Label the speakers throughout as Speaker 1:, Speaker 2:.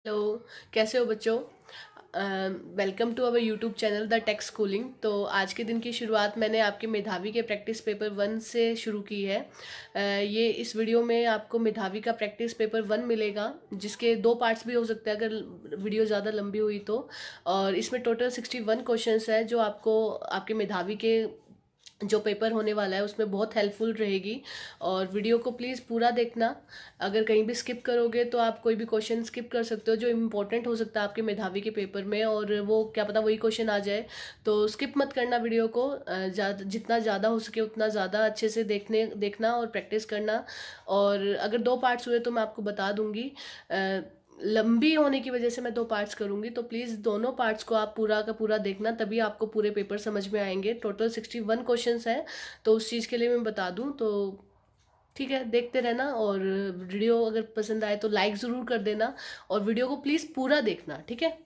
Speaker 1: Hello, कैसे हो बच्चों। Welcome to our YouTube channel the tech schooling. तो आज के दिन की शुरुआत मैंने आपके मेधावी के प्रैक्टिस पेपर 1 से शुरू की है। ये इस वीडियो में आपको मेधावी का प्रैक्टिस पेपर 1 मिलेगा, जिसके 2 पार्ट्स भी हो सकते हैं अगर वीडियो ज़्यादा लंबी हुई तो। और इसमें टोटल 61 क्वेश्चंस है जो आपको आपके मेधावी के जो पेपर होने वाला है उसमें बहुत हेल्पफुल रहेगी। और वीडियो को प्लीज़ पूरा देखना। अगर कहीं भी स्किप करोगे तो आप कोई भी क्वेश्चन स्किप कर सकते हो जो इम्पोर्टेंट हो सकता है आपके मेधावी के पेपर में, और वो क्या पता वही क्वेश्चन आ जाए। तो स्किप मत करना वीडियो को, जितना ज़्यादा हो सके उतना ज़्यादा अच्छे से देखना और प्रैक्टिस करना। और अगर 2 पार्ट्स हुए तो मैं आपको बता दूंगी। लंबी होने की वजह से मैं 2 पार्ट्स करूंगी, तो प्लीज़ दोनों पार्ट्स को आप पूरा का पूरा देखना, तभी आपको पूरे पेपर समझ में आएंगे। टोटल 61 क्वेश्चंस हैं, तो उस चीज़ के लिए मैं बता दूं तो ठीक है, देखते रहना। और वीडियो अगर पसंद आए तो लाइक ज़रूर कर देना, और वीडियो को प्लीज़ पूरा देखना, ठीक है।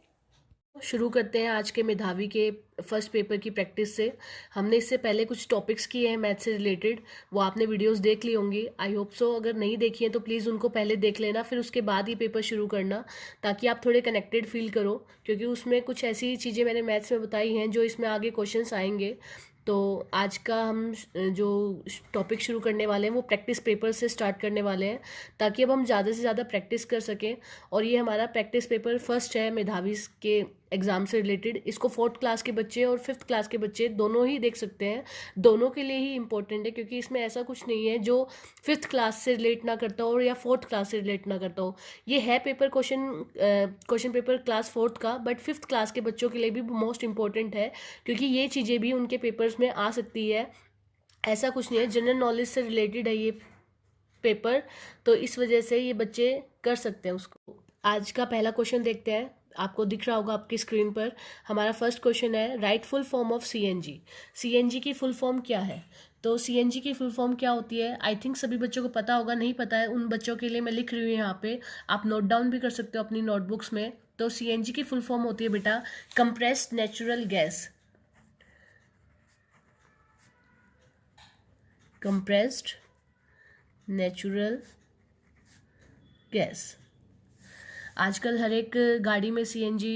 Speaker 1: शुरू करते हैं आज के मेधावी के फर्स्ट पेपर की प्रैक्टिस से। हमने इससे पहले कुछ टॉपिक्स किए हैं मैथ से रिलेटेड, वो आपने वीडियोस देख ली होंगी, आई होप सो। अगर नहीं देखी है तो प्लीज़ उनको पहले देख लेना, फिर उसके बाद ही पेपर शुरू करना, ताकि आप थोड़े कनेक्टेड फील करो, क्योंकि उसमें कुछ ऐसी चीज़ें मैंने मैथ्स में बताई हैं जो इसमें आगे क्वेश्चंस आएंगे। तो आज का हम जो टॉपिक शुरू करने वाले हैं वो प्रैक्टिस पेपर से स्टार्ट करने वाले हैं, ताकि अब हम ज़्यादा से ज़्यादा प्रैक्टिस कर सकें। और ये हमारा प्रैक्टिस पेपर फर्स्ट है मेधावी के एग्ज़ाम से रिलेटेड। इसको 4th क्लास के बच्चे और 5th क्लास के बच्चे दोनों ही देख सकते हैं। दोनों के लिए ही इम्पोर्टेंट है, क्योंकि इसमें ऐसा कुछ नहीं है जो 5th क्लास से रिलेट ना करता हो या 4th क्लास से रिलेट ना करता हो। ये है paper question paper class 4th का, बट 5th क्लास के बच्चों के लिए भी मोस्ट इम्पोर्टेंट है, क्योंकि ये चीज़ें भी उनके पेपर्स में आ सकती है। ऐसा कुछ नहीं है, जनरल नॉलेज से रिलेटेड है ये पेपर, तो इस वजह से ये बच्चे कर सकते हैं उसको। आज का पहला क्वेश्चन देखते हैं। आपको दिख रहा होगा आपकी स्क्रीन पर। हमारा फर्स्ट क्वेश्चन है, right full form of CNG. CNG की फुल फॉर्म क्या है? तो सीएनजी की फुल फॉर्म क्या होती है, आई थिंक सभी बच्चों को पता होगा। नहीं पता है उन बच्चों के लिए मैं लिख रही हूँ यहाँ पे, आप नोट डाउन भी कर सकते हो अपनी नोटबुक्स में। तो सीएनजी की फुल फॉर्म होती है बेटा, compressed natural gas. Compressed natural gas. आजकल हर एक गाड़ी में सीएनजी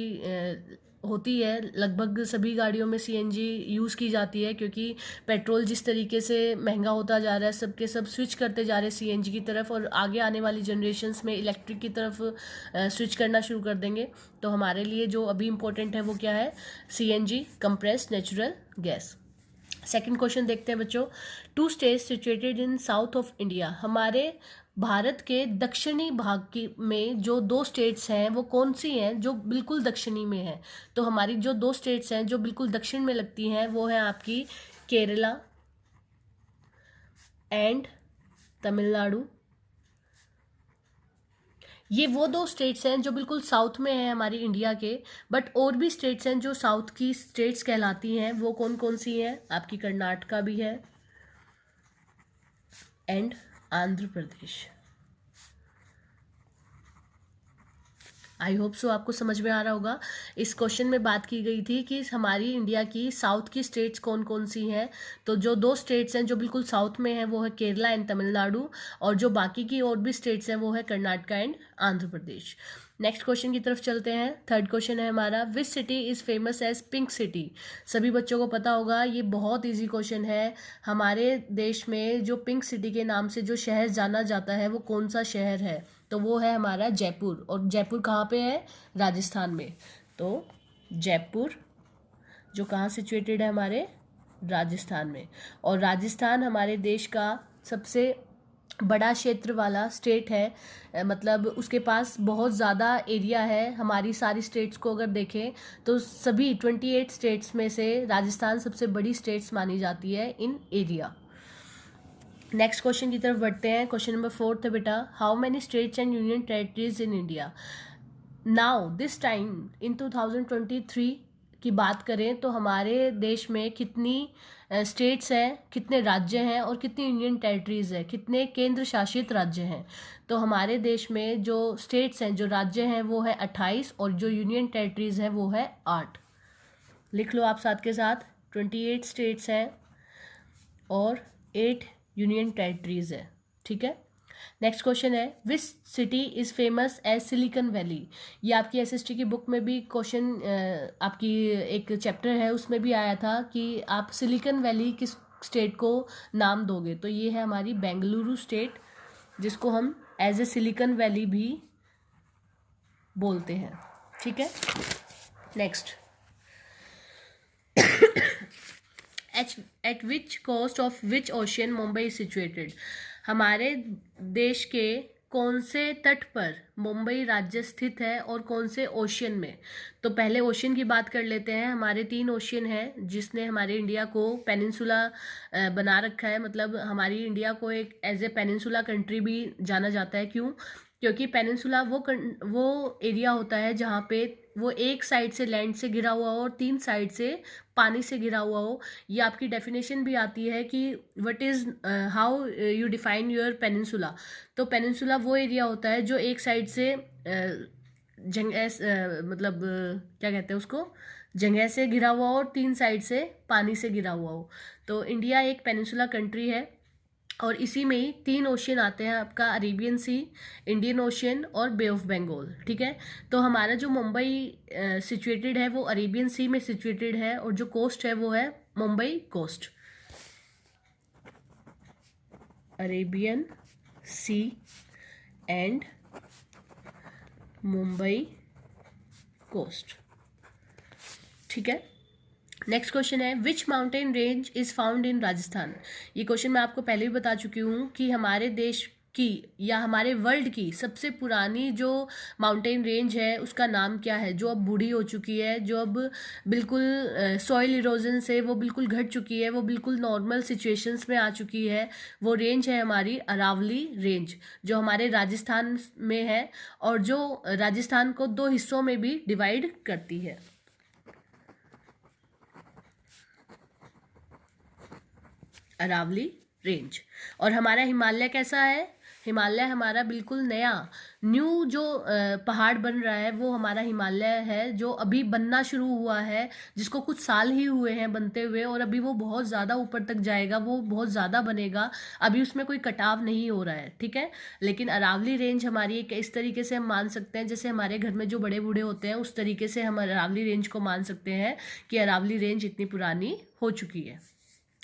Speaker 1: होती है, लगभग सभी गाड़ियों में सीएनजी यूज़ की जाती है, क्योंकि पेट्रोल जिस तरीके से महंगा होता जा रहा है, सबके सब स्विच करते जा रहे हैं सीएनजी की तरफ, और आगे आने वाली जनरेशन्स में इलेक्ट्रिक की तरफ स्विच करना शुरू कर देंगे। तो हमारे लिए जो अभी इम्पोर्टेंट है वो क्या है, CNG, compressed natural gas. Second question देखते हैं बच्चों, 2 states situated in south of India. हमारे भारत के दक्षिणी भाग की में जो 2 स्टेट्स हैं वो कौन सी हैं जो बिल्कुल दक्षिणी में हैं? तो हमारी जो 2 स्टेट्स हैं जो बिल्कुल दक्षिण में लगती हैं वो है आपकी केरला एंड तमिलनाडु। ये वो 2 स्टेट्स हैं जो बिल्कुल साउथ में हैं हमारी इंडिया के, बट और भी स्टेट्स हैं जो साउथ की स्टेट्स कहलाती हैं। वो कौन कौन सी हैं? आपकी कर्नाटका भी है and Andhra Pradesh. I hope so आपको समझ में आ रहा होगा। इस क्वेश्चन में बात की गई थी कि हमारी इंडिया की साउथ की स्टेट्स कौन कौन सी हैं। तो जो 2 स्टेट्स हैं जो बिल्कुल साउथ में हैं वो है केरला एंड तमिलनाडु, और जो बाकी की और भी स्टेट्स हैं वो है Karnataka and Andhra Pradesh. Next question की तरफ चलते हैं। थर्ड क्वेश्चन है हमारा, which city is famous as pink city. सभी बच्चों को पता होगा, ये बहुत ईजी क्वेश्चन है। हमारे देश में जो पिंक सिटी के नाम से जो शहर जाना जाता है वो कौन सा शहर है? तो वो है हमारा जयपुर। और जयपुर कहाँ पे है? राजस्थान में। तो जयपुर जो कहाँ सिचुएटेड है? हमारे राजस्थान में। और राजस्थान हमारे देश का सबसे बड़ा क्षेत्र वाला स्टेट है, मतलब उसके पास बहुत ज़्यादा एरिया है। हमारी सारी स्टेट्स को अगर देखें तो सभी 28 स्टेट्स में से राजस्थान सबसे बड़ी स्टेट्स मानी जाती है इन एरिया। नेक्स्ट क्वेश्चन की तरफ बढ़ते हैं। क्वेश्चन नंबर 4 है बेटा, how many states and union territories in India. Now this time in 2023 की बात करें तो हमारे देश में कितनी स्टेट्स हैं, कितने राज्य हैं और कितनी यूनियन टेरिटरीज हैं, कितने केंद्र शासित राज्य हैं? तो हमारे देश में जो स्टेट्स हैं, जो राज्य हैं वो है 28, और जो यूनियन टेरिटरीज है वो है 8। लिख लो आप साथ के साथ, 28 स्टेट्स हैं और 8 यूनियन टेरिटरीज है, ठीक है। नेक्स्ट क्वेश्चन है which city is famous as Silicon Valley. ये आपकी एसएसटी की बुक में भी क्वेश्चन, आपकी एक चैप्टर है उसमें भी आया था कि आप सिलिकॉन वैली किस स्टेट को नाम दोगे। तो ये है हमारी बेंगलुरु स्टेट, जिसको हम एज ए सिलिकॉन वैली भी बोलते हैं। ठीक है, next, at which coast of which ocean Mumbai situated. हमारे देश के कौन से तट पर मुंबई राज्य स्थित है और कौन से ओशियन में। तो पहले ओशियन की बात कर लेते हैं। हमारे 3 ओशियन हैं जिसने हमारे इंडिया को पेनिनसुला बना रखा है, मतलब हमारी इंडिया को एक एज ए पेनिनसुला कंट्री भी जाना जाता है। क्यों? क्योंकि पेनिनसुला वो एरिया होता है जहाँ पे वो एक साइड से लैंड से घिरा हुआ हो और 3 साइड से पानी से घिरा हुआ हो। ये आपकी डेफिनेशन भी आती है कि what is how you define your peninsula. तो पेनिनसुला वो एरिया होता है जो एक साइड से मतलब क्या कहते हैं उसको, जंगह से घिरा हुआ हो और 3 साइड से पानी से घिरा हुआ हो। तो इंडिया एक पेनिनसुला कंट्री है और इसी में ही 3 ओशियन आते हैं, आपका अरेबियन सी, इंडियन ओशियन और बे ऑफ बंगाल। ठीक है, तो हमारा जो मुंबई सिचुएटेड है वो अरेबियन सी में सिचुएटेड है और जो कोस्ट है वो है Mumbai coast, Arabian sea and Mumbai coast. ठीक है, नेक्स्ट क्वेश्चन है which mountain range is found in Rajasthan. ये क्वेश्चन मैं आपको पहले भी बता चुकी हूँ कि हमारे देश की या हमारे वर्ल्ड की सबसे पुरानी जो माउंटेन रेंज है उसका नाम क्या है, जो अब बूढ़ी हो चुकी है, जो अब बिल्कुल सॉइल इरोजन से वो बिल्कुल घट चुकी है, वो बिल्कुल नॉर्मल सिचुएशंस में आ चुकी है। वो रेंज है हमारी अरावली रेंज, जो हमारे राजस्थान में है और जो राजस्थान को 2 हिस्सों में भी डिवाइड करती है। अरावली रेंज। और हमारा हिमालय कैसा है? हिमालय हमारा बिल्कुल नया न्यू जो पहाड़ बन रहा है वो हमारा हिमालय है, जो अभी बनना शुरू हुआ है, जिसको कुछ साल ही हुए हैं बनते हुए और अभी वो बहुत ज़्यादा ऊपर तक जाएगा, वो बहुत ज़्यादा बनेगा, अभी उसमें कोई कटाव नहीं हो रहा है। ठीक है, लेकिन अरावली रेंज हमारी एक इस तरीके से हम मान सकते हैं, जैसे हमारे घर में जो बड़े बूढ़े होते हैं उस तरीके से हम अरावली रेंज को मान सकते हैं कि अरावली रेंज इतनी पुरानी हो चुकी है।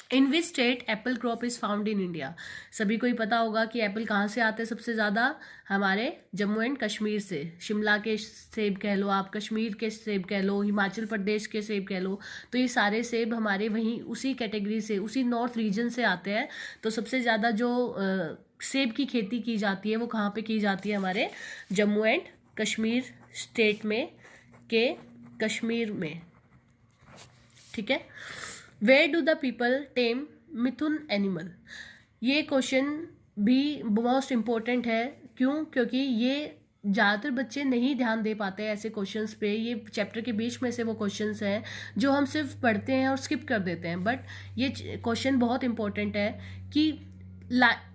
Speaker 1: In which state apple crop is found in India. सभी को ही पता होगा कि एप्पल कहाँ से आते हैं सबसे ज़्यादा, हमारे जम्मू एंड कश्मीर से। शिमला के सेब कह लो आप, कश्मीर के सेब कह लो, हिमाचल प्रदेश के सेब कह लो, तो ये सारे सेब हमारे वहीं उसी कैटेगरी से, उसी नॉर्थ रीजन से आते हैं। तो सबसे ज़्यादा जो सेब की खेती की जाती है वो कहाँ पे की जाती है? हमारे जम्मू एंड कश्मीर स्टेट में के कश्मीर में। ठीक है, where do the people tame mithun animal. ये क्वेश्चन भी मोस्ट इम्पोर्टेंट है। क्यों? क्योंकि ये ज़्यादातर बच्चे नहीं ध्यान दे पाते हैं ऐसे क्वेश्चंस पे। ये चैप्टर के बीच में से वो क्वेश्चंस हैं जो हम सिर्फ पढ़ते हैं और स्किप कर देते हैं, बट ये क्वेश्चन बहुत इंपॉर्टेंट है कि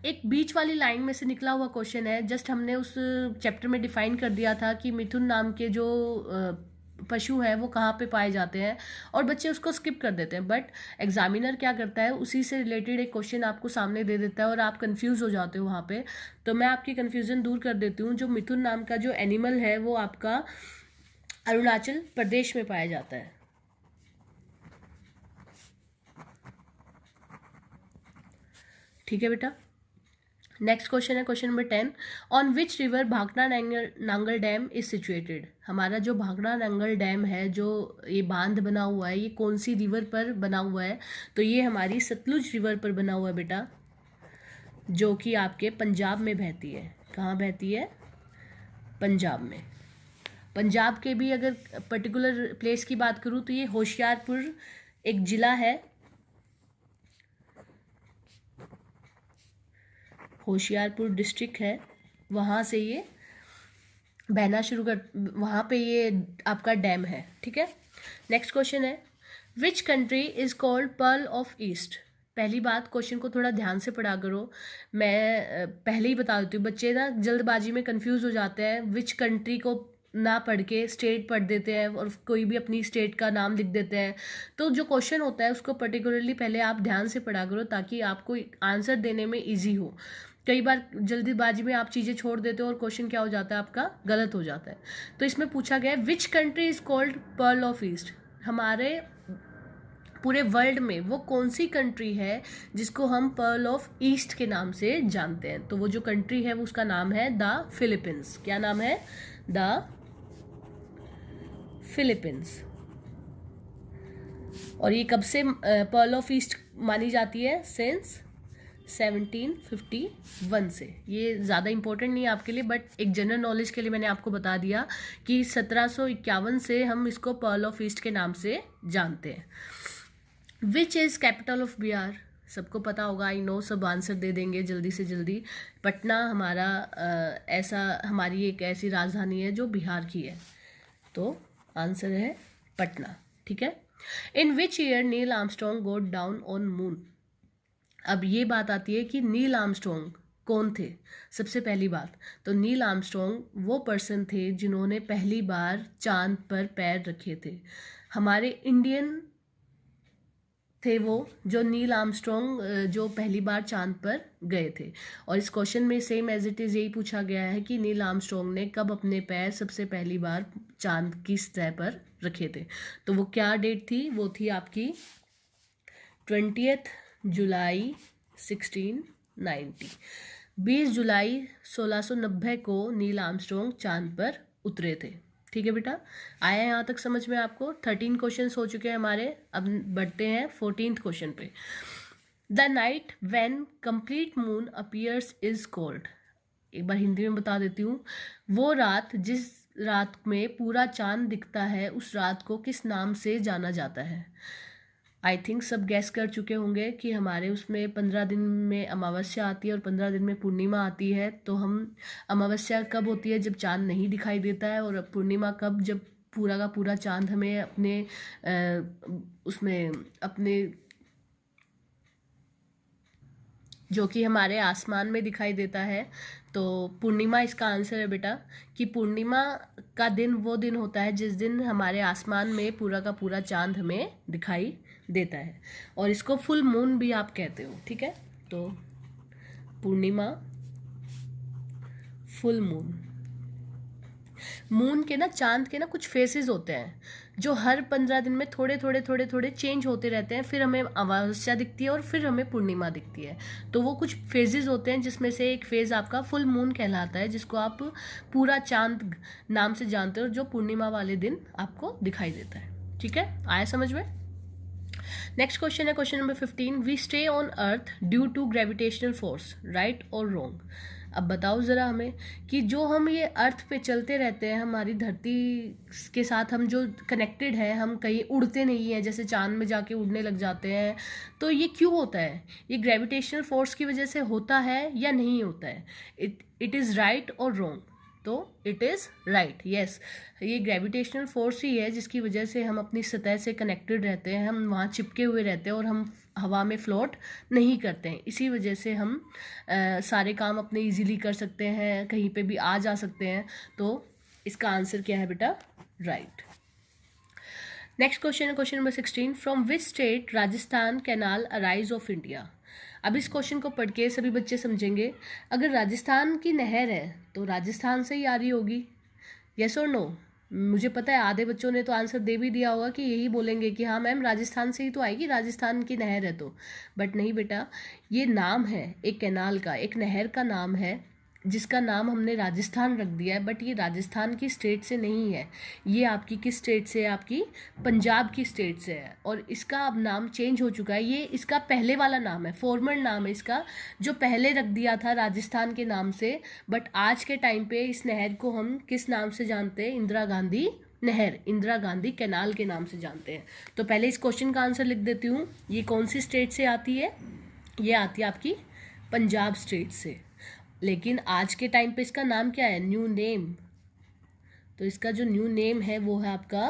Speaker 1: एक बीच वाली लाइन में से निकला हुआ क्वेश्चन है। जस्ट हमने उस चैप्टर में डिफाइन कर दिया था कि मिथुन नाम के जो पशु हैं वो कहाँ पे पाए जाते हैं और बच्चे उसको स्किप कर देते हैं, बट एग्जामिनर क्या करता है, उसी से रिलेटेड एक क्वेश्चन आपको सामने दे देता है और आप कंफ्यूज हो जाते हो वहाँ पे। तो मैं आपकी कंफ्यूजन दूर कर देती हूँ। जो मिथुन नाम का जो एनिमल है वो आपका अरुणाचल प्रदेश में पाया जाता है। ठीक है बेटा, नेक्स्ट क्वेश्चन है question number 10, on which river Bhakra Nangal dam is situated. हमारा जो भाखड़ा नांगल डैम है, जो ये बांध बना हुआ है, ये कौन सी रिवर पर बना हुआ है? तो ये हमारी सतलुज रिवर पर बना हुआ है बेटा, जो कि आपके पंजाब में बहती है। कहाँ बहती है? पंजाब में। पंजाब के भी अगर पर्टिकुलर प्लेस की बात करूँ तो ये होशियारपुर एक ज़िला है, होशियारपुर डिस्ट्रिक्ट है, वहाँ से ये बहना शुरू कर, वहाँ पे ये आपका डैम है। ठीक है, नेक्स्ट क्वेश्चन है which country is called pearl of east. पहली बात, क्वेश्चन को थोड़ा ध्यान से पढ़ा करो। मैं पहले ही बता देती हूँ, बच्चे ना जल्दबाजी में कंफ्यूज हो जाते हैं, विच कंट्री को ना पढ़ के स्टेट पढ़ देते हैं और कोई भी अपनी स्टेट का नाम लिख देते हैं। तो जो क्वेश्चन होता है उसको पर्टिकुलरली पहले आप ध्यान से पढ़ा करो ताकि आपको आंसर देने में ईजी हो। कई बार जल्दीबाजी में आप चीज़ें छोड़ देते हो और क्वेश्चन क्या हो जाता है आपका, गलत हो जाता है। तो इसमें पूछा गया है which country is called pearl of east. हमारे पूरे वर्ल्ड में वो कौन सी कंट्री है जिसको हम पर्ल ऑफ ईस्ट के नाम से जानते हैं। तो वो जो कंट्री है वो उसका नाम है द फिलीपींस। क्या नाम है? The Philippines. और ये कब से पर्ल ऑफ ईस्ट मानी जाती है? सिंस 1751 से। ये ज़्यादा इंपॉर्टेंट नहीं है आपके लिए, बट एक जनरल नॉलेज के लिए मैंने आपको बता दिया कि 1751 से हम इसको पर्ल ऑफ ईस्ट के नाम से जानते हैं। Which is capital of Bihar? सबको पता होगा, आई नो, सब आंसर दे देंगे जल्दी से जल्दी। पटना हमारा हमारी एक ऐसी राजधानी है जो बिहार की है, तो आंसर है पटना। ठीक है। In which year Neil Armstrong got down on moon? अब ये बात आती है कि नील आर्मस्ट्रॉन्ग कौन थे। सबसे पहली बात तो नील आर्मस्ट्रॉन्ग वो पर्सन थे जिन्होंने पहली बार चांद पर पैर रखे थे। हमारे इंडियन थे वो, जो नील आर्मस्ट्रॉन्ग जो पहली बार चांद पर गए थे। और इस क्वेश्चन में सेम एज इट इज़ यही पूछा गया है कि नील आर्मस्ट्रॉन्ग ने कब अपने पैर सबसे पहली बार चांद की सतह पर रखे थे। तो वो क्या डेट थी? वो थी आपकी 20 जुलाई 1690। 20 जुलाई 1690 को नील आर्मस्ट्रॉन्ग चांद पर उतरे थे। ठीक है बेटा, आया यहाँ तक समझ में आपको? 13 क्वेश्चन हो चुके हैं हमारे। अब बढ़ते हैं 14th क्वेश्चन पे। The night when complete moon appears is called. एक बार हिंदी में बता देती हूँ। वो रात जिस रात में पूरा चांद दिखता है उस रात को किस नाम से जाना जाता है? आई थिंक सब गैस कर चुके होंगे कि हमारे उसमें 15 दिन में अमावस्या आती है और 15 दिन में पूर्णिमा आती है। तो हम अमावस्या कब होती है? जब चांद नहीं दिखाई देता है। और पूर्णिमा कब? जब पूरा का पूरा चांद हमें अपने उसमें अपने जो कि हमारे आसमान में दिखाई देता है। तो पूर्णिमा इसका आंसर है बेटा, कि पूर्णिमा का दिन वो दिन होता है जिस दिन हमारे आसमान में पूरा का पूरा चांद हमें दिखाई देता है। और इसको फुल मून भी आप कहते हो। ठीक है, तो पूर्णिमा, फुल मून। मून के ना, चांद के ना कुछ फेसेस होते हैं जो हर 15 दिन में थोड़े थोड़े थोड़े थोड़े चेंज होते रहते हैं। फिर हमें अमावस्या दिखती है और फिर हमें पूर्णिमा दिखती है। तो वो कुछ फेजेस होते हैं जिसमें से एक फेज आपका फुल मून कहलाता है, जिसको आप पूरा चांद नाम से जानते हो, जो पूर्णिमा वाले दिन आपको दिखाई देता है। ठीक है, आया समझ में? नेक्स्ट क्वेश्चन है question number 15। We stay on earth due to gravitational force, right और रॉन्ग? अब बताओ ज़रा हमें कि जो हम ये अर्थ पे चलते रहते हैं, हमारी धरती के साथ हम जो कनेक्टेड है, हम कहीं उड़ते नहीं हैं, जैसे चांद में जाके उड़ने लग जाते हैं, तो ये क्यों होता है? ये ग्रेविटेशनल फोर्स की वजह से होता है या नहीं होता है? इट इज़ राइट और रॉन्ग? तो इट इज़ राइट, यस। ये ग्रेविटेशनल फोर्स ही है जिसकी वजह से हम अपनी सतह से कनेक्टेड रहते हैं, हम वहाँ चिपके हुए रहते हैं और हम हवा में फ्लोट नहीं करते हैं। इसी वजह से हम सारे काम अपने इजीली कर सकते हैं, कहीं पे भी आ जा सकते हैं। तो इसका आंसर क्या है बेटा? राइट। नेक्स्ट क्वेश्चन है question number 16। From which state Rajasthan canal arise of India? अब इस क्वेश्चन को पढ़ के सभी बच्चे समझेंगे, अगर राजस्थान की नहर है तो राजस्थान से ही आ रही होगी, यस और नो? मुझे पता है आधे बच्चों ने तो आंसर दे भी दिया होगा कि यही बोलेंगे कि हाँ मैम राजस्थान से ही तो आएगी, राजस्थान की नहर है तो। बट नहीं बेटा, ये नाम है एक कैनाल का, एक नहर का नाम है जिसका नाम हमने राजस्थान रख दिया है। बट ये राजस्थान की स्टेट से नहीं है, ये आपकी किस स्टेट से है? आपकी पंजाब की स्टेट से है। और इसका अब नाम चेंज हो चुका है। ये इसका पहले वाला नाम है, फॉर्मल नाम है इसका, जो पहले रख दिया था राजस्थान के नाम से। बट आज के टाइम पे इस नहर को हम किस नाम से जानते हैं? इंदिरा गांधी नहर, इंदिरा गांधी कैनाल के नाम से जानते हैं। तो पहले इस क्वेश्चन का आंसर लिख देती हूँ। ये कौन सी स्टेट से आती है? ये आती है आपकी पंजाब स्टेट से। लेकिन आज के टाइम पे इसका नाम क्या है? New name. तो इसका जो न्यू नेम है वो है आपका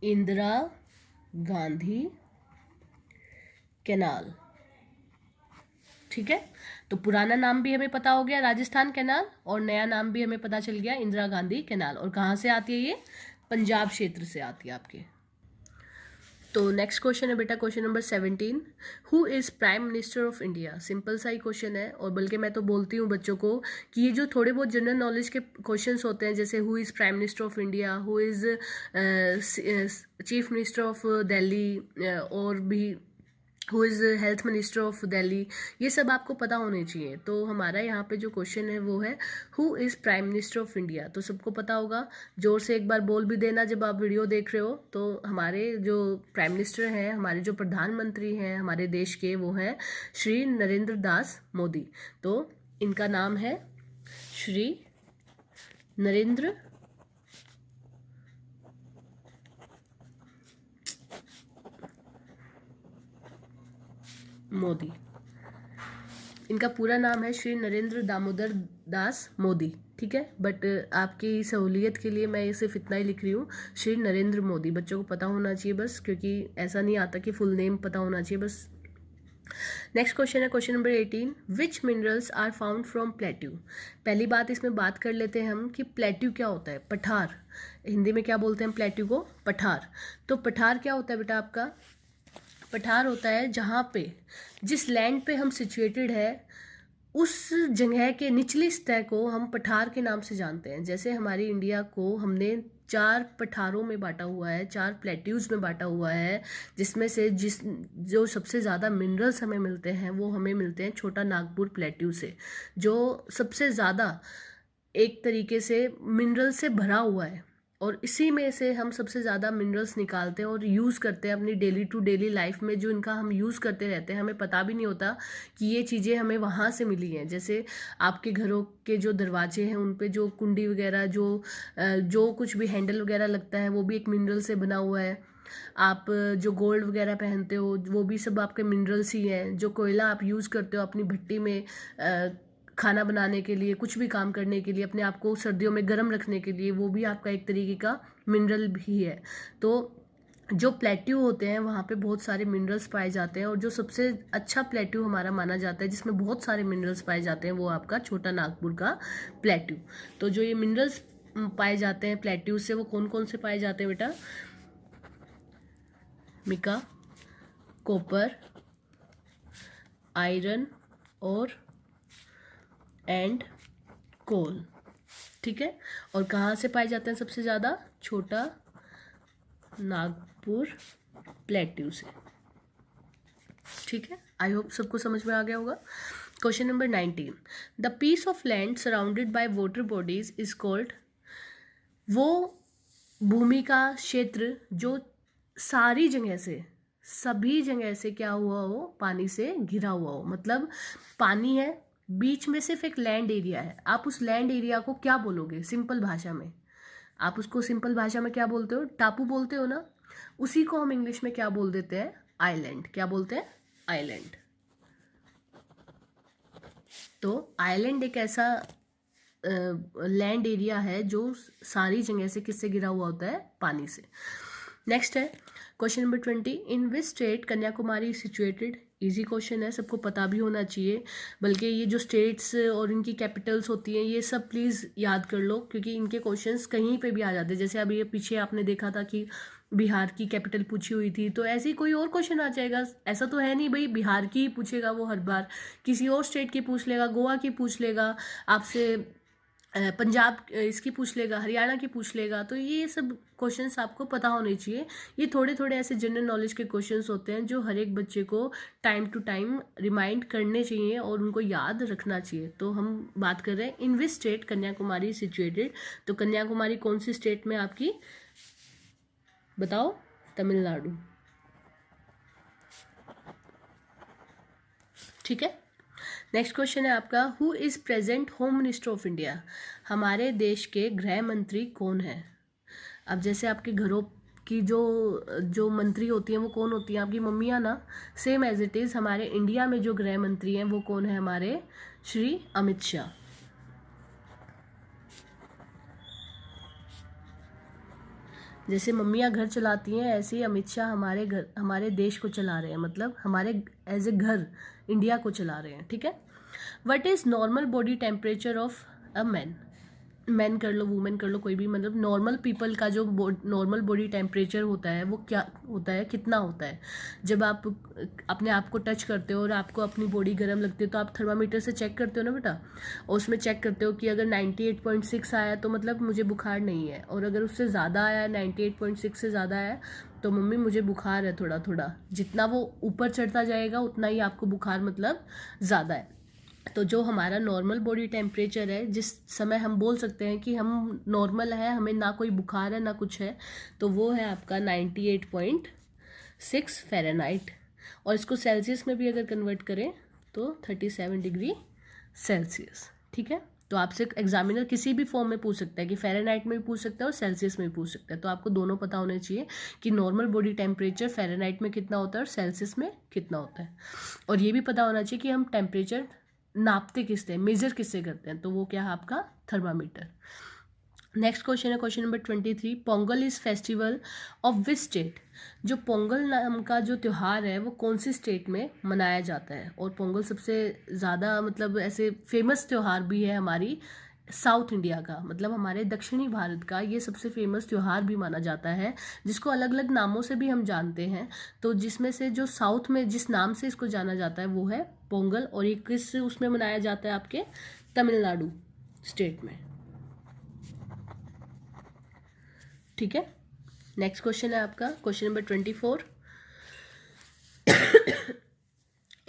Speaker 1: इंदिरा गांधी कैनाल। ठीक है, तो पुराना नाम भी हमें पता हो गया राजस्थान कैनाल, और नया नाम भी हमें पता चल गया इंदिरा गांधी कैनाल। और कहाँ से आती है ये? पंजाब क्षेत्र से आती है आपके। तो नेक्स्ट क्वेश्चन है बेटा question number 17, who is prime minister of India. Simple सा ही क्वेश्चन है, और बल्कि मैं तो बोलती हूँ बच्चों को कि ये जो थोड़े बहुत जनरल नॉलेज के क्वेश्चंस होते हैं, जैसे who is prime minister of India, who is chief minister of Delhi, और भी who is health minister of Delhi, ये सब आपको पता होने चाहिए। तो हमारा यहाँ पे जो क्वेश्चन है वो है who is prime minister of India. तो सबको पता होगा, जोर से एक बार बोल भी देना जब आप वीडियो देख रहे हो। तो हमारे जो प्राइम मिनिस्टर हैं, हमारे जो प्रधानमंत्री हैं हमारे देश के, वो हैं श्री नरेंद्र दास मोदी। तो इनका नाम है श्री नरेंद्र मोदी। इनका पूरा नाम है श्री नरेंद्र दामोदर दास मोदी, ठीक है। बट आपकी सहूलियत के लिए मैं सिर्फ इतना ही लिख रही हूँ, श्री नरेंद्र मोदी। बच्चों को पता होना चाहिए बस, क्योंकि ऐसा नहीं आता कि फुल नेम पता होना चाहिए बस। नेक्स्ट क्वेश्चन है question number 18, which minerals are found from plateau. पहली बात इसमें बात कर लेते हैं हम कि प्लेट्यू क्या होता है। पठार, हिंदी में क्या बोलते हैं प्लेट्यू को? पठार। तो पठार क्या होता है बेटा आपका? पठार होता है जहाँ पे, जिस लैंड पे हम सिचुएटेड है, उस जगह के निचले सतह को हम पठार के नाम से जानते हैं। जैसे हमारी इंडिया को हमने 4 पठारों में बांटा हुआ है, 4 प्लेट्यूज में बांटा हुआ है, जिसमें से जो सबसे ज़्यादा मिनरल्स हमें मिलते हैं वो हमें मिलते हैं छोटा नागपुर प्लेट्यू से, जो सबसे ज़्यादा एक तरीके से मिनरल से भरा हुआ है। और इसी में से हम सबसे ज़्यादा मिनरल्स निकालते हैं और यूज़ करते हैं अपनी डेली टू डेली लाइफ में। जो इनका हम यूज़ करते रहते हैं, हमें पता भी नहीं होता कि ये चीज़ें हमें वहाँ से मिली हैं। जैसे आपके घरों के जो दरवाजे हैं उन पे जो कुंडी वगैरह, जो कुछ भी हैंडल वगैरह लगता है, वो भी एक मिनरल से बना हुआ है। आप जो गोल्ड वगैरह पहनते हो वो भी सब आपके मिनरल्स ही हैं। जो कोयला आप यूज़ करते हो अपनी भट्टी में खाना बनाने के लिए, कुछ भी काम करने के लिए, अपने आप को सर्दियों में गर्म रखने के लिए, वो भी आपका एक तरीके का मिनरल भी है। तो जो प्लेट्यू होते हैं वहाँ पे बहुत सारे मिनरल्स पाए जाते हैं, और जो सबसे अच्छा प्लेट्यू हमारा माना जाता है जिसमें बहुत सारे मिनरल्स पाए जाते हैं, वो आपका छोटा नागपुर का प्लेट्यू। तो जो ये मिनरल्स पाए जाते हैं प्लेट्यू से, वो कौन कौन से पाए जाते हैं बेटा? मिका, कॉपर, आयरन और एंड कोल, ठीक है। और कहाँ से पाए जाते हैं सबसे ज़्यादा? छोटा नागपुर प्लेट्यू से, ठीक है। आई होप सबको समझ में आ गया होगा। Question number 19, the piece of land surrounded by water bodies is called. वो भूमि का क्षेत्र जो सारी जगह से, सभी जगह से क्या हुआ हो? पानी से घिरा हुआ हो। मतलब पानी है, बीच में सिर्फ एक लैंड एरिया है। आप उस लैंड एरिया को क्या बोलोगे सिंपल भाषा में? आप उसको सिंपल भाषा में क्या बोलते हो? टापू बोलते हो ना। उसी को हम इंग्लिश में क्या बोल देते हैं? आइलैंड। क्या बोलते हैं? आइलैंड। तो आइलैंड एक ऐसा लैंड एरिया है जो सारी जगह से किससे घिरा हुआ होता है? पानी से। नेक्स्ट है question number 20, in which state Kanyakumari situated. Easy question है, सबको पता भी होना चाहिए। बल्कि ये जो स्टेट्स और इनकी कैपिटल्स होती हैं ये सब प्लीज़ याद कर लो, क्योंकि इनके क्वेश्चंस कहीं पे भी आ जाते हैं। जैसे अभी ये पीछे आपने देखा था कि बिहार की कैपिटल पूछी हुई थी, तो ऐसे ही कोई और क्वेश्चन आ जाएगा। ऐसा तो है नहीं भाई बिहार की ही पूछेगा वो हर बार, किसी और स्टेट की पूछ लेगा, गोवा की पूछ लेगा आपसे, पंजाब इसकी पूछ लेगा, हरियाणा की पूछ लेगा। तो ये सब क्वेश्चंस आपको पता होने चाहिए। ये थोड़े थोड़े ऐसे जनरल नॉलेज के क्वेश्चंस होते हैं जो हर एक बच्चे को टाइम टू टाइम रिमाइंड करने चाहिए और उनको याद रखना चाहिए। तो हम बात कर रहे हैं इन विच स्टेट कन्याकुमारी सिचुएटेड। तो कन्याकुमारी कौन सी स्टेट में आपकी? बताओ। तमिलनाडु, ठीक है। नेक्स्ट क्वेश्चन है आपका, who is present home minister of India. हमारे देश के गृह मंत्री कौन है? अब जैसे आपके घरों की जो मंत्री होती हैं वो कौन होती हैं? आपकी मम्मियाँ ना। सेम एज इट इज़ हमारे इंडिया में जो गृह मंत्री हैं वो कौन है? हमारे श्री अमित शाह। जैसे मम्मियाँ घर चलाती हैं, ऐसे ही अमित शाह हमारे देश को चला रहे हैं, मतलब हमारे एज ए घर इंडिया को चला रहे हैं, ठीक है। What is normal body temperature of a man. Man कर लो, वुमेन कर लो, कोई भी, मतलब नॉर्मल पीपल का जो नॉर्मल बॉडी टेम्परेचर होता है वो क्या होता है, कितना होता है। जब आप अपने आप को टच करते हो और आपको अपनी बॉडी गर्म लगती है तो आप थर्मामीटर से चेक करते हो ना बेटा, और उसमें चेक करते हो कि अगर 98.6 आया तो मतलब मुझे बुखार नहीं है, और अगर उससे ज़्यादा आया, 98.6 से ज़्यादा आया तो मम्मी मुझे बुखार है थोड़ा थोड़ा। जितना वो ऊपर चढ़ता जाएगा उतना ही आपको बुखार मतलब ज़्यादा है। तो जो हमारा नॉर्मल बॉडी टेम्परेचर है, जिस समय हम बोल सकते हैं कि हम नॉर्मल है, हमें ना कोई बुखार है ना कुछ है, तो वो है आपका 98.6 फ़ारेनहाइट। और इसको सेल्सियस में भी अगर कन्वर्ट करें तो 37 डिग्री सेल्सियस। ठीक है, तो आपसे एग्जामिनर किसी भी फॉर्म में पूछ सकता है कि फ़ारेनहाइट में भी पूछ सकता है और सेल्सियस में भी पूछ सकता है। तो आपको दोनों पता होने चाहिए कि नॉर्मल बॉडी टेम्परेचर फ़ारेनहाइट में कितना होता है और सेल्सियस में कितना होता है। और ये भी पता होना चाहिए कि हम टेम्परेचर नापते किससे, मेजर किससे करते हैं, तो वो क्या है आपका थर्मामीटर। नेक्स्ट क्वेश्चन है question number 23। Pongal is festival of which state. जो पोंगल नाम का जो त्यौहार है वो कौन सी स्टेट में मनाया जाता है। और पोंगल सबसे ज़्यादा मतलब ऐसे फेमस त्यौहार भी है हमारी साउथ इंडिया का, मतलब हमारे दक्षिणी भारत का ये सबसे फेमस त्यौहार भी माना जाता है, जिसको अलग अलग नामों से भी हम जानते हैं। तो जिसमें से जो साउथ में जिस नाम से इसको जाना जाता है वो है पोंगल, और ये किस उसमें मनाया जाता है, आपके तमिलनाडु स्टेट में। ठीक है, नेक्स्ट क्वेश्चन है आपका question number 24।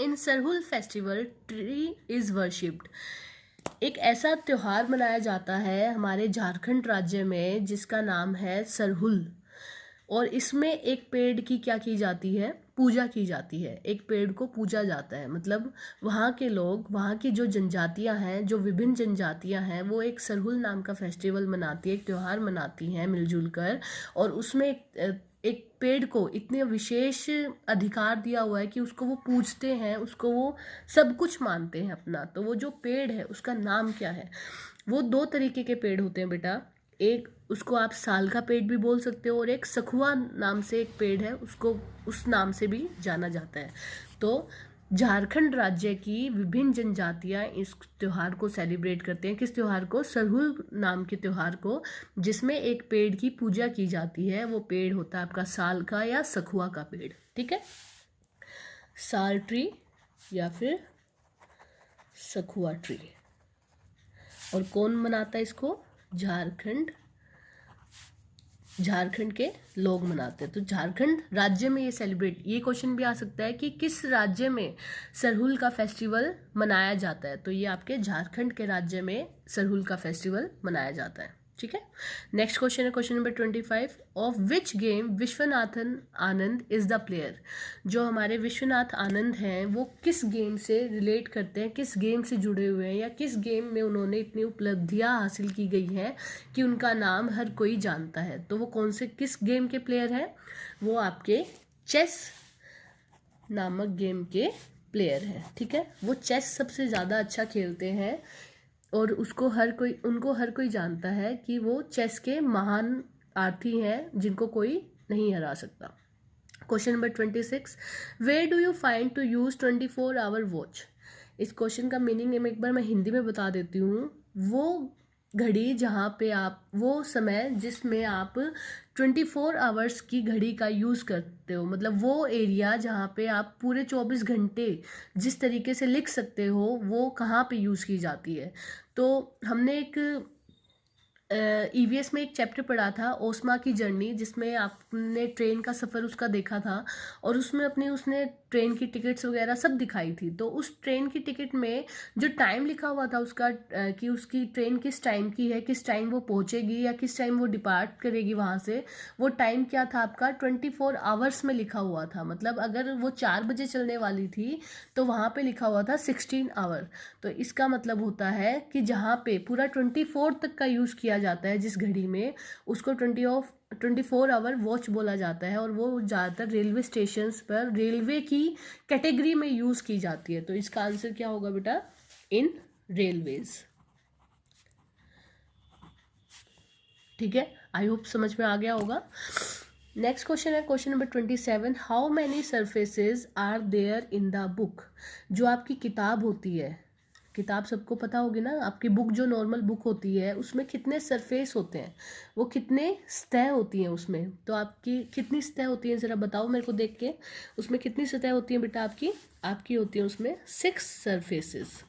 Speaker 1: In Sarhul festival tree is worshipped. एक ऐसा त्योहार मनाया जाता है हमारे झारखंड राज्य में जिसका नाम है सरहुल, और इसमें एक पेड़ की क्या की जाती है, पूजा की जाती है। एक पेड़ को पूजा जाता है, मतलब वहाँ के लोग, वहाँ की जो जनजातियाँ हैं, जो विभिन्न जनजातियाँ हैं, वो एक सरहुल नाम का फेस्टिवल मनाती है, एक त्यौहार मनाती हैं मिलजुल कर। और उसमें एक पेड़ को इतने विशेष अधिकार दिया हुआ है कि उसको वो पूजते हैं, उसको वो सब कुछ मानते हैं अपना। तो वो जो पेड़ है उसका नाम क्या है। वो दो तरीके के पेड़ होते हैं बेटा, एक उसको आप साल का पेड़ भी बोल सकते हो, और एक सखुआ नाम से एक पेड़ है, उसको उस नाम से भी जाना जाता है। तो झारखंड राज्य की विभिन्न जनजातियां इस त्यौहार को सेलिब्रेट करते हैं। किस त्यौहार को, सरहुल नाम के त्यौहार को, जिसमें एक पेड़ की पूजा की जाती है। वो पेड़ होता है आपका साल का या सखुआ का पेड़। ठीक है, साल ट्री या फिर सखुआ ट्री। और कौन मनाता है इसको, झारखंड के लोग मनाते हैं। तो झारखंड राज्य में ये सेलिब्रेट, ये क्वेश्चन भी आ सकता है कि किस राज्य में सरहुल का फेस्टिवल मनाया जाता है। तो ये आपके झारखंड के राज्य में सरहुल का फेस्टिवल मनाया जाता है। ठीक है, नेक्स्ट क्वेश्चन है question number 25। Of which game Viswanathan Anand is the player. जो हमारे विश्वनाथ आनंद हैं वो किस गेम से रिलेट करते हैं, किस गेम से जुड़े हुए हैं, या किस गेम में उन्होंने इतनी उपलब्धियां हासिल की गई हैं कि उनका नाम हर कोई जानता है। तो वो कौन से किस गेम के प्लेयर हैं, वो आपके चेस नामक गेम के प्लेयर हैं। ठीक है, वो चेस सबसे ज़्यादा अच्छा खेलते हैं और उनको हर कोई जानता है कि वो चेस के महान आर्थी हैं जिनको कोई नहीं हरा सकता। Question number 26। Where do you find to use 24 hour watch. इस क्वेश्चन का मीनिंग एक बार मैं हिंदी में बता देती हूँ। वो घड़ी जहाँ पे आप, वो समय जिसमें आप 24 आवर्स की घड़ी का यूज़ करते हो, मतलब वो एरिया जहाँ पे आप पूरे 24 घंटे जिस तरीके से लिख सकते हो, वो कहाँ पे यूज़ की जाती है। तो हमने एक ईवीएस में एक चैप्टर पढ़ा था ओस्मा की जर्नी, जिसमें आपने ट्रेन का सफ़र उसका देखा था, और उसमें उसने ट्रेन की टिकट्स वगैरह सब दिखाई थी। तो उस ट्रेन की टिकट में जो टाइम लिखा हुआ था उसका, कि उसकी ट्रेन किस टाइम की है, किस टाइम वो पहुंचेगी या किस टाइम वो डिपार्ट करेगी वहाँ से, वो टाइम क्या था आपका 24 आवर्स में लिखा हुआ था। मतलब अगर वो 4 बजे चलने वाली थी तो वहाँ पे लिखा हुआ था 16 आवर। तो इसका मतलब होता है कि जहाँ पे पूरा 24 तक का यूज़ किया जाता है जिस घड़ी में, उसको 24 आवर वॉच बोला जाता है। और वो ज़्यादातर रेलवे स्टेशंस पर रेलवे की कैटेगरी में यूज़ की जाती है। तो इसका आंसर क्या होगा बेटा, इन रेलवेज। ठीक है, आई होप समझ में आ गया होगा। नेक्स्ट क्वेश्चन है question number 27। How many surfaces are there in the book. जो आपकी किताब होती है किताब सबको पता होगी ना, आपकी बुक जो नॉर्मल बुक होती है उसमें कितने सरफेस होते हैं, वो कितने सतह होती हैं उसमें, तो आपकी कितनी सतह होती है ज़रा बताओ मेरे को देख के। उसमें कितनी सतह होती है बेटा आपकी? आपकी होती है उसमें 6 सरफेसेस।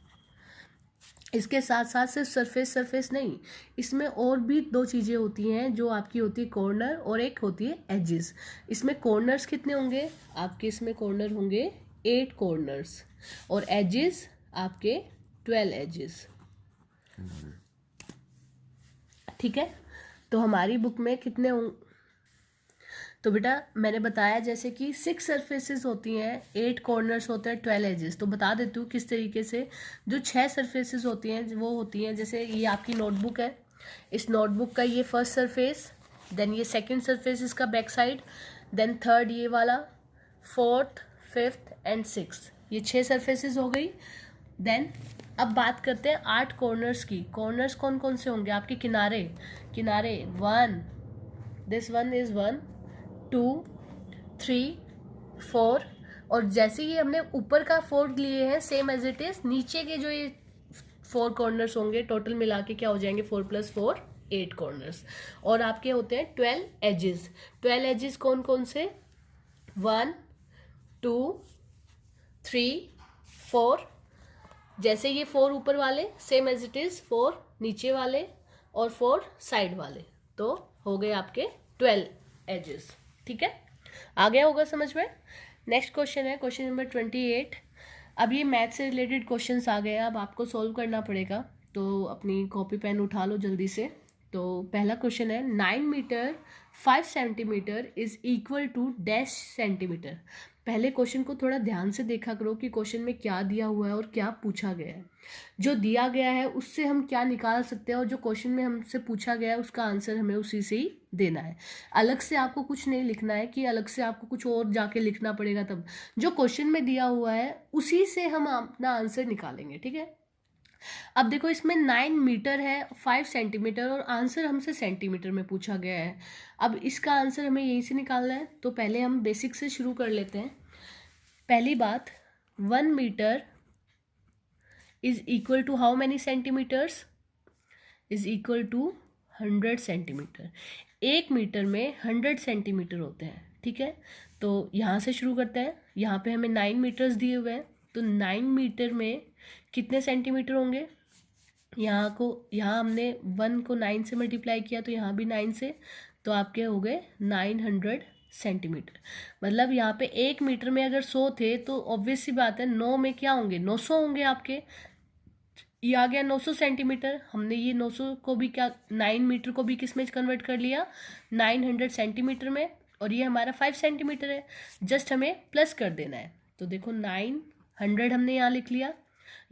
Speaker 1: इसके साथ साथ सिर्फ सरफेस नहीं, इसमें और भी 2 चीज़ें होती हैं जो आपकी होती है कॉर्नर और एक होती है एजेस। इसमें कॉर्नर्स कितने होंगे आपके? इसमें कॉर्नर होंगे 8 कॉर्नर्स और एजेस आपके 12 एजेस। ठीक है, तो हमारी बुक में कितने होंगे? तो बेटा मैंने बताया जैसे कि 6 सरफेसेस होती हैं, 8 कॉर्नर्स होते हैं, 12 एजेस। तो बता देती हूँ किस तरीके से। जो 6 सरफेसेस होती हैं वो होती हैं, जैसे ये आपकी नोटबुक है, इस नोटबुक का ये फर्स्ट सरफेस, देन ये सेकंड सरफेस इसका बैक साइड, देन थर्ड ये वाला, फोर्थ, फिफ्थ एंड सिक्स्थ, ये 6 सरफेसेस हो गई। देन अब बात करते हैं 8 कॉर्नर्स की। कॉर्नर्स कौन कौन से होंगे आपके? किनारे 1, दिस वन इज 1, 2, 3, 4, और जैसे ही हमने ऊपर का 4 लिए हैं सेम एज इट इज, नीचे के जो ये 4 कॉर्नर्स होंगे टोटल मिला के क्या हो जाएंगे? 4 + 4 8 कॉर्नर्स। और आपके होते हैं 12 एजेस। 12 एजेस कौन कौन से? 1, 2, 3, 4, जैसे ये 4 ऊपर वाले सेम एज इट इज 4 नीचे वाले और 4 साइड वाले, तो हो गए आपके 12 एजेस। ठीक है, आ गया होगा समझ में। नेक्स्ट क्वेश्चन है क्वेश्चन नंबर 28। अब ये मैथ से रिलेटेड क्वेश्चंस आ गए, अब आपको सॉल्व करना पड़ेगा, तो अपनी कॉपी पेन उठा लो जल्दी से। तो पहला क्वेश्चन है 9 metre 5 centimetre is equal to dash centimetre. पहले क्वेश्चन को थोड़ा ध्यान से देखा करो कि क्वेश्चन में क्या दिया हुआ है और क्या पूछा गया है। जो दिया गया है उससे हम क्या निकाल सकते हैं, और जो क्वेश्चन में हमसे पूछा गया है उसका आंसर हमें उसी से ही देना है। अलग से आपको कुछ नहीं लिखना है कि अलग से आपको कुछ और जाके लिखना पड़ेगा, तब जो क्वेश्चन में दिया हुआ है उसी से हम अपना आंसर निकालेंगे। ठीक है, अब देखो इसमें 9 मीटर है, 5 सेंटीमीटर, और आंसर हमसे सेंटीमीटर में पूछा गया है। अब इसका आंसर हमें यहीं से निकालना है, तो पहले हम बेसिक से शुरू कर लेते हैं। पहली बात, 1 metre is equal to how many centimetres? Is equal to 100 centimetre. 1 metre में 100 सेंटीमीटर होते हैं। ठीक है, तो यहाँ से शुरू करते हैं। यहाँ पे हमें 9 मीटर्स दिए हुए हैं, तो 9 मीटर में कितने सेंटीमीटर होंगे? यहाँ हमने 1 को 9 से मल्टीप्लाई किया, तो यहाँ भी 9 से, तो आपके हो गए 900 सेंटीमीटर। मतलब यहाँ पे 1 मीटर में अगर 100 थे तो ऑब्वियस सी बात है 9 में क्या होंगे? 900 होंगे आपके। ये आ गया 900 सेंटीमीटर। हमने ये 900 को भी क्या 9 मीटर को भी किस में कन्वर्ट कर लिया? 900 सेंटीमीटर में। और ये हमारा 5 सेंटीमीटर है, जस्ट हमें प्लस कर देना है। तो देखो 900 हमने यहाँ लिख लिया,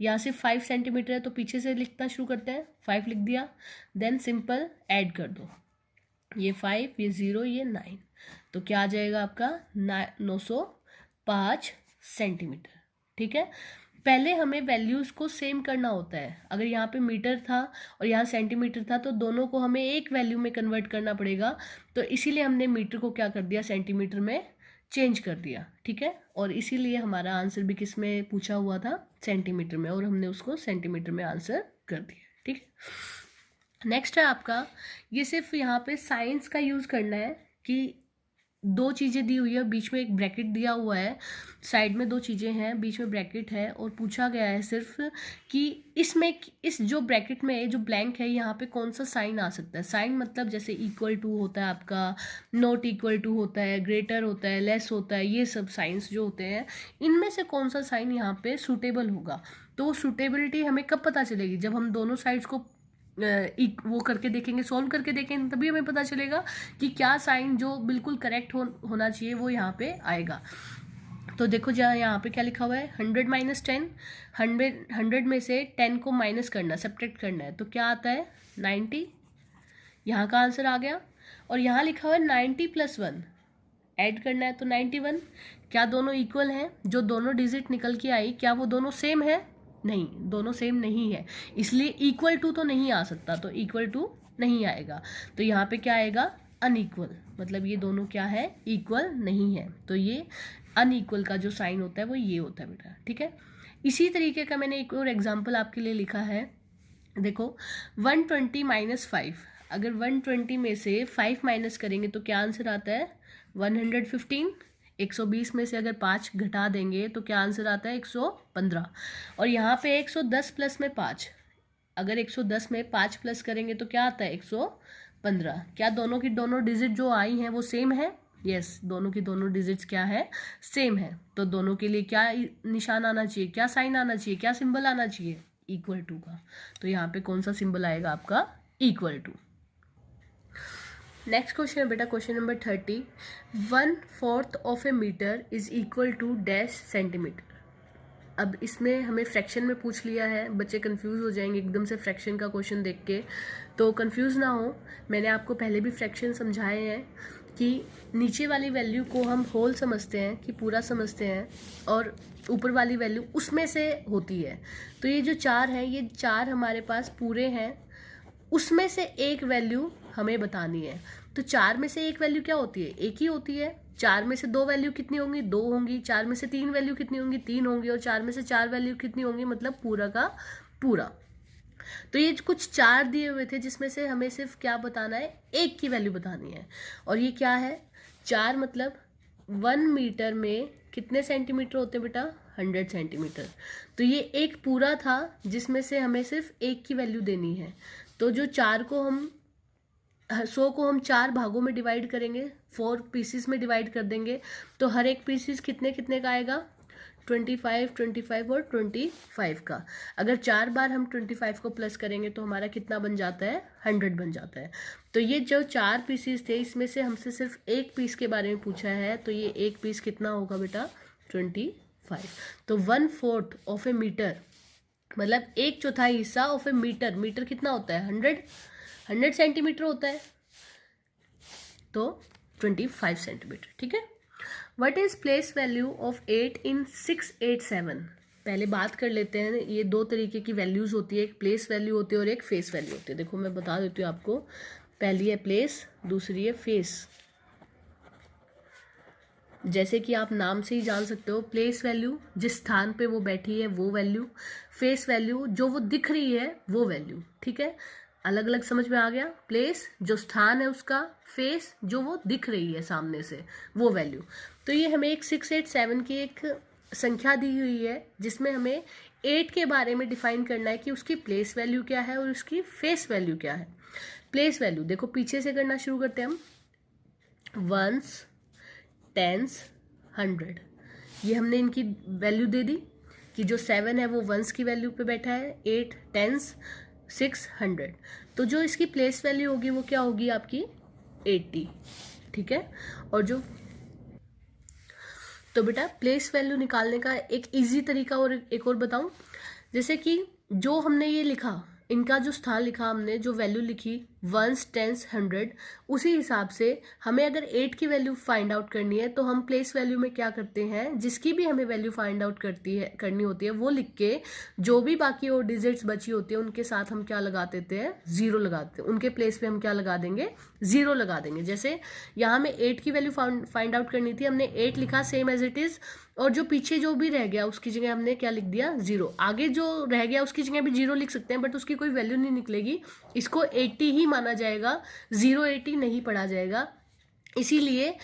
Speaker 1: यहाँ से 5 सेंटीमीटर है तो पीछे से लिखना शुरू करते हैं। 5 लिख दिया, देन सिंपल ऐड कर दो, ये 5, ये 0, ये 9, तो क्या आ जाएगा आपका 905 सेंटीमीटर। ठीक है, पहले हमें वैल्यूज़ को सेम करना होता है। अगर यहाँ पे मीटर था और यहाँ सेंटीमीटर था तो दोनों को हमें एक वैल्यू में कन्वर्ट करना पड़ेगा, तो इसीलिए हमने मीटर को क्या कर दिया? सेंटीमीटर में चेंज कर दिया। ठीक है, और इसीलिए हमारा आंसर भी किस में पूछा हुआ था? सेंटीमीटर में, और हमने उसको सेंटीमीटर में आंसर कर दिया। ठीक है, नेक्स्ट है आपका, ये सिर्फ यहाँ पे साइंस का यूज़ करना है कि 2 चीज़ें दी हुई है, बीच में एक ब्रैकेट दिया हुआ है, साइड में 2 चीज़ें हैं, बीच में ब्रैकेट है, और पूछा गया है सिर्फ कि इसमें इस जो ब्रैकेट में जो ब्लैंक है यहाँ पे कौन सा साइन आ सकता है। साइन मतलब जैसे इक्वल टू होता है आपका, नॉट इक्वल टू होता है, ग्रेटर होता है, लेस होता है, ये सब साइंस जो होते हैं इनमें से कौन सा साइन यहाँ पे सूटेबल होगा। तो सूटेबिलिटी हमें कब पता चलेगी? जब हम दोनों साइड्स को वो करके देखेंगे, सॉल्व करके देखेंगे, तभी हमें पता चलेगा कि क्या साइन जो बिल्कुल करेक्ट होना चाहिए वो यहाँ पे आएगा। तो देखो जहाँ यहाँ पे क्या लिखा हुआ है, 100 - 10, 100 में से 10 को माइनस करना, सब्ट्रैक्ट करना है, तो क्या आता है? 90। यहाँ का आंसर आ गया। और यहाँ लिखा हुआ है 90 + 1, ऐड करना है, तो 91। क्या दोनों इक्वल हैं? जो दोनों डिजिट निकल के आई क्या वो दोनों सेम है? नहीं, दोनों सेम नहीं है, इसलिए इक्वल टू तो नहीं आ सकता, तो इक्वल टू नहीं आएगा। तो यहाँ पे क्या आएगा? अनइक्वल, मतलब ये दोनों क्या है? इक्वल नहीं है। तो ये अनइक्वल का जो साइन होता है वो ये होता है बेटा। ठीक है, इसी तरीके का मैंने एक और एग्जांपल आपके लिए लिखा है, देखो 120 माइनस 5, अगर 120 में से 5 माइनस करेंगे तो क्या आंसर आता है 115। 120 में से अगर 5 घटा देंगे तो क्या आंसर आता है 115। और यहाँ पे 110 प्लस में 5, अगर 110 में 5 प्लस करेंगे तो क्या आता है 115। क्या दोनों की दोनों डिजिट जो आई हैं वो सेम है? यस, दोनों की दोनों डिजिट्स क्या है, सेम है। तो दोनों के लिए क्या निशान आना चाहिए, क्या साइन आना चाहिए, क्या सिंबल आना चाहिए, इक्वल टू का। तो यहाँ पे कौन सा सिंबल आएगा आपका, इक्वल टू। नेक्स्ट क्वेश्चन है बेटा, question number 30, 1/4 of a metre is equal to dash centimetre. अब इसमें हमें फ्रैक्शन में पूछ लिया है, बच्चे कंफ्यूज हो जाएंगे एकदम से फ्रैक्शन का क्वेश्चन देख के, तो कंफ्यूज ना हो। मैंने आपको पहले भी फ्रैक्शन समझाए हैं कि नीचे वाली वैल्यू को हम होल समझते हैं, कि पूरा समझते हैं, और ऊपर वाली वैल्यू उसमें से होती है। तो ये जो 4 हैं, ये 4 हमारे पास पूरे हैं, उसमें से एक वैल्यू हमें बतानी है। तो 4 में से एक वैल्यू क्या होती है, एक ही होती है। 4 में से 2 वैल्यू कितनी होंगी, 2 होंगी। 4 में से 3 वैल्यू कितनी होंगी, 3 होंगी। और 4 में से 4 वैल्यू कितनी होंगी, मतलब पूरा का पूरा। तो ये कुछ 4 दिए हुए थे जिसमें से हमें सिर्फ क्या बताना है, एक की वैल्यू बतानी है। और ये क्या है, 4 मतलब 1 मीटर में कितने सेंटीमीटर होते हैं बेटा, 100 सेंटीमीटर। तो ये एक पूरा था जिसमें से हमें सिर्फ एक की वैल्यू देनी है। तो जो 4 को हम 100 को हम 4 भागों में डिवाइड करेंगे, 4 पीसीस में डिवाइड कर देंगे, तो हर एक पीसीस कितने कितने का आएगा, 25, 25 और 25 का। अगर 4 बार हम 25 को प्लस करेंगे तो हमारा कितना बन जाता है, 100 बन जाता है। तो ये जो 4 पीसीस थे, इसमें से हमसे सिर्फ एक पीस के बारे में पूछा है, तो ये एक पीस कितना होगा बेटा, 25। तो 1/4 ऑफ ए मीटर मतलब 1/4 हिस्सा ऑफ ए मीटर, मीटर कितना होता है, 100 सेंटीमीटर होता है, तो 25 सेंटीमीटर। ठीक है। What is place value of 8 इन 687? पहले बात कर लेते हैं, ये 2 तरीके की वैल्यूज होती है, एक प्लेस वैल्यू होती है और एक फेस वैल्यू होती है। देखो मैं बता देती हूँ आपको, पहली है प्लेस, दूसरी है फेस। जैसे कि आप नाम से ही जान सकते हो, प्लेस वैल्यू जिस स्थान पे वो बैठी है वो वैल्यू, फेस वैल्यू जो वो दिख रही है वो वैल्यू। ठीक है, अलग अलग समझ में आ गया। प्लेस जो स्थान है उसका, फेस जो वो दिख रही है सामने से वो वैल्यू। तो ये हमें एक 687 की एक संख्या दी हुई है जिसमें हमें 8 के बारे में डिफाइन करना है कि उसकी प्लेस वैल्यू क्या है और उसकी फेस वैल्यू क्या है। प्लेस वैल्यू देखो पीछे से करना शुरू करते हैं हम, 1s, 10s, 100, ये हमने इनकी वैल्यू दे दी कि जो 7 है वो 1s की वैल्यू पे बैठा है, 8 10s, 6 100। तो जो इसकी प्लेस वैल्यू होगी वो क्या होगी आपकी 80। ठीक है। और जो तो बेटा प्लेस वैल्यू निकालने का एक इजी तरीका और एक और बताऊं, जैसे कि जो हमने ये लिखा, इनका जो स्थान लिखा हमने, जो वैल्यू लिखी 1s, 10s, 100, उसी हिसाब से हमें अगर 8 की वैल्यू फाइंड आउट करनी है तो हम प्लेस वैल्यू में क्या करते हैं, जिसकी भी हमें वैल्यू फाइंड आउट करनी होती है वो लिख के जो भी बाकी और डिजिट्स बची होती है उनके साथ हम क्या लगा देते हैं, 0 लगाते हैं। उनके प्लेस पे हम क्या लगा देंगे, 0 लगा देंगे। जैसे यहाँ में 8 की वैल्यू फाइंड आउट करनी थी, हमने 8 लिखा सेम एज इट इज, और जो पीछे जो भी रह गया उसकी जगह हमने क्या लिख दिया, 0। आगे जो रह गया उसकी जगह भी 0 लिख सकते हैं, बट उसकी कोई वैल्यू नहीं निकलेगी, इसको 80 ही माना जाएगा, 0 80 नहीं पढ़ा जाएगा। इसीलिए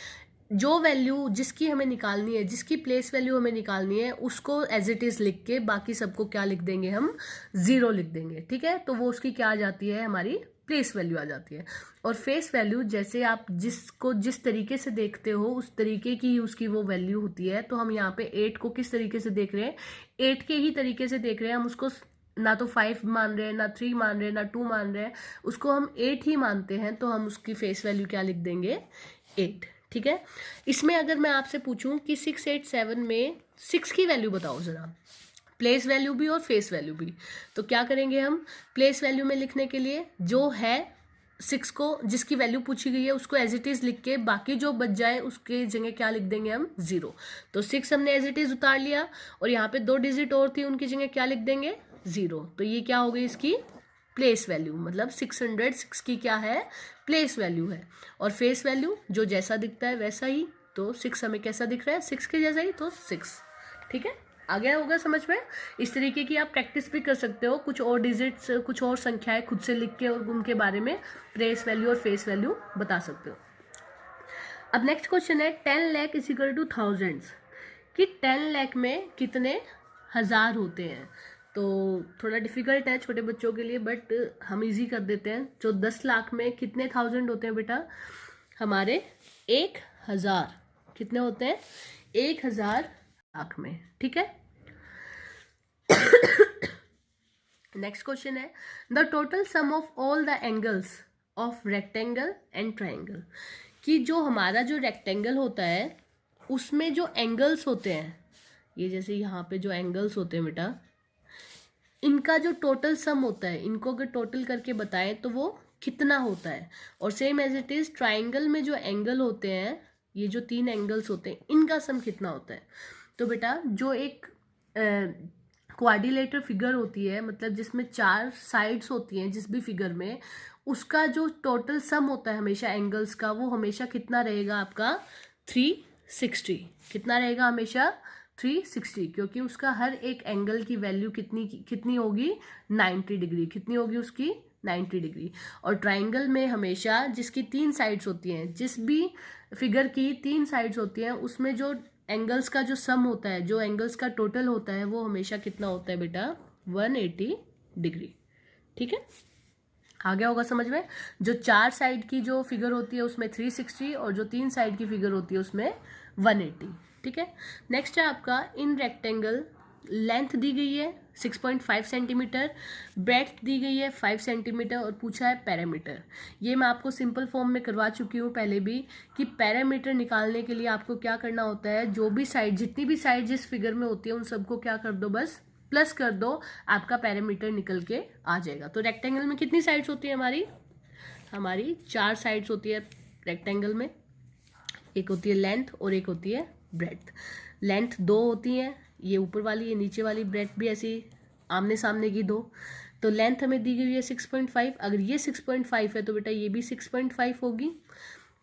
Speaker 1: जो वैल्यू जिसकी हमें निकालनी है, जिसकी प्लेस वैल्यू हमें निकालनी है, उसको एज इट इज लिख के बाकी सबको क्या लिख देंगे, हम 0 लिख देंगे। ठीक है, तो वो उसकी क्या आ जाती है, हमारी प्लेस वैल्यू आ जाती है। और फेस वैल्यू जैसे आप जिसको जिस तरीके से देखते हो उस तरीके की उसकी वो वैल्यू होती है। तो हम यहाँ पे 8 को किस तरीके से देख रहे हैं, 8 के ही तरीके से देख रहे हैं। हम उसको ना तो 5 मान रहे हैं, ना 3 मान रहे हैं, ना 2 मान रहे हैं, उसको हम 8 ही मानते हैं। तो हम उसकी फेस वैल्यू क्या लिख देंगे, 8। ठीक है। इसमें अगर मैं आपसे पूछूं कि 687 में 6 की वैल्यू बताओ जरा, प्लेस वैल्यू भी और फेस वैल्यू भी, तो क्या करेंगे हम, प्लेस वैल्यू में लिखने के लिए जो है 6 को, जिसकी वैल्यू पूछी गई है उसको एज इट इज लिख के बाकी जो बच जाए उसके जगह क्या लिख देंगे हम, 0। तो 6 हमने एज इट इज उतार लिया और यहाँ पे 2 डिजिट और थी, उनकी जगह क्या लिख देंगे, 0। तो ये क्या हो गई इसकी प्लेस वैल्यू, मतलब 606 की क्या है, प्लेस वैल्यू है। और फेस वैल्यू जो जैसा दिखता है वैसा ही, तो 6 हमें कैसा दिख रहा है, 6 के जैसा ही, तो 6। ठीक है। आ गया होगा समझ में। इस तरीके की आप प्रैक्टिस भी कर सकते हो, कुछ और डिजिट्स, कुछ और संख्याएं खुद से लिख के और उनके बारे में प्लेस वैल्यू और फेस वैल्यू बता सकते हो। अब नेक्स्ट क्वेश्चन है 10 lakh is equal two thousands, कि 10 लाख में कितने हज़ार होते हैं। तो थोड़ा डिफिकल्ट है छोटे बच्चों के लिए, बट हम इजी कर देते हैं। जो 10 लाख में कितने थाउजेंड होते हैं बेटा, हमारे 1000 कितने होते हैं, 1000 लाख में, ठीक है। नेक्स्ट क्वेश्चन है the total sum of all the angles of rectangle and triangle, कि जो हमारा जो रेक्टेंगल होता है उसमें जो एंगल्स होते हैं, ये जैसे यहाँ पे जो एंगल्स होते हैं बेटा, इनका जो टोटल सम होता है, इनको अगर टोटल करके बताएं तो वो कितना होता है। और same as it is triangle में जो एंगल होते हैं, ये जो 3 एंगल्स होते हैं, इनका सम कितना होता है। तो बेटा जो एक क्वाड्रिलेटरल फिगर होती है, मतलब जिसमें 4 साइड्स होती हैं जिस भी फिगर में, उसका जो टोटल सम होता है हमेशा एंगल्स का, वो हमेशा कितना रहेगा आपका 360। कितना रहेगा हमेशा 360, क्योंकि उसका हर एक एंगल की वैल्यू कितनी होगी 90 डिग्री। कितनी होगी उसकी 90 डिग्री। और ट्राइंगल में हमेशा जिसकी 3 साइड्स होती हैं, जिस भी फिगर की 3 साइड्स होती हैं, उसमें जो एंगल्स का जो सम होता है, जो एंगल्स का टोटल होता है, वो हमेशा कितना होता है बेटा 180 डिग्री, ठीक है। आ गया होगा समझ में। जो 4 साइड की जो फिगर होती है उसमें 360 और जो 3 साइड की फिगर होती है उसमें 180, ठीक है। नेक्स्ट है आपका इन रेक्टेंगल लेंथ दी गई है 6.5 सेंटीमीटर, ब्रेड्थ दी गई है 5 सेंटीमीटर और पूछा है पैरामीटर। ये मैं आपको सिंपल फॉर्म में करवा चुकी हूँ पहले भी, कि पैरामीटर निकालने के लिए आपको क्या करना होता है, जो भी साइड, जितनी भी साइड जिस फिगर में होती है उन सबको क्या कर दो, बस प्लस कर दो, आपका पैरामीटर निकल के आ जाएगा। तो रेक्टेंगल में कितनी साइड्स होती है हमारी 4 साइड्स होती है रेक्टेंगल में। एक होती है लेंथ और एक होती है ब्रेड्थ। लेंथ 2 होती है, ये ऊपर वाली, ये नीचे वाली, ब्रेड्थ भी ऐसी आमने सामने की 2। तो लेंथ हमें दी गई है 6.5, अगर ये 6.5 है तो बेटा ये भी 6.5 होगी।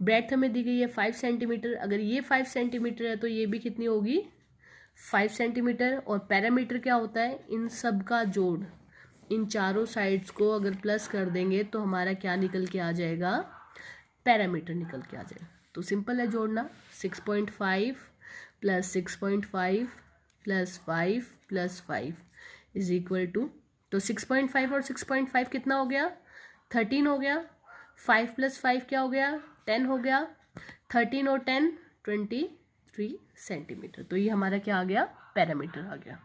Speaker 1: ब्रेड्थ हमें दी गई है 5 सेंटीमीटर, अगर ये 5 सेंटीमीटर है तो ये भी कितनी होगी 5 सेंटीमीटर। और पैरामीटर क्या होता है, इन सब का जोड़, इन चारों साइड्स को अगर प्लस कर देंगे तो हमारा क्या निकल के आ जाएगा, पैरामीटर निकल के आ जाएगा। तो सिंपल है जोड़ना, 6.5 plus 6.5 plus 5 plus 5 is equal to, तो 6.5 और 6.5 कितना हो गया 13 हो गया, 5 प्लस 5 क्या हो गया 10 हो गया, 13 और 10 23 सेंटीमीटर। तो ये हमारा क्या आ गया, पैरामीटर आ गया।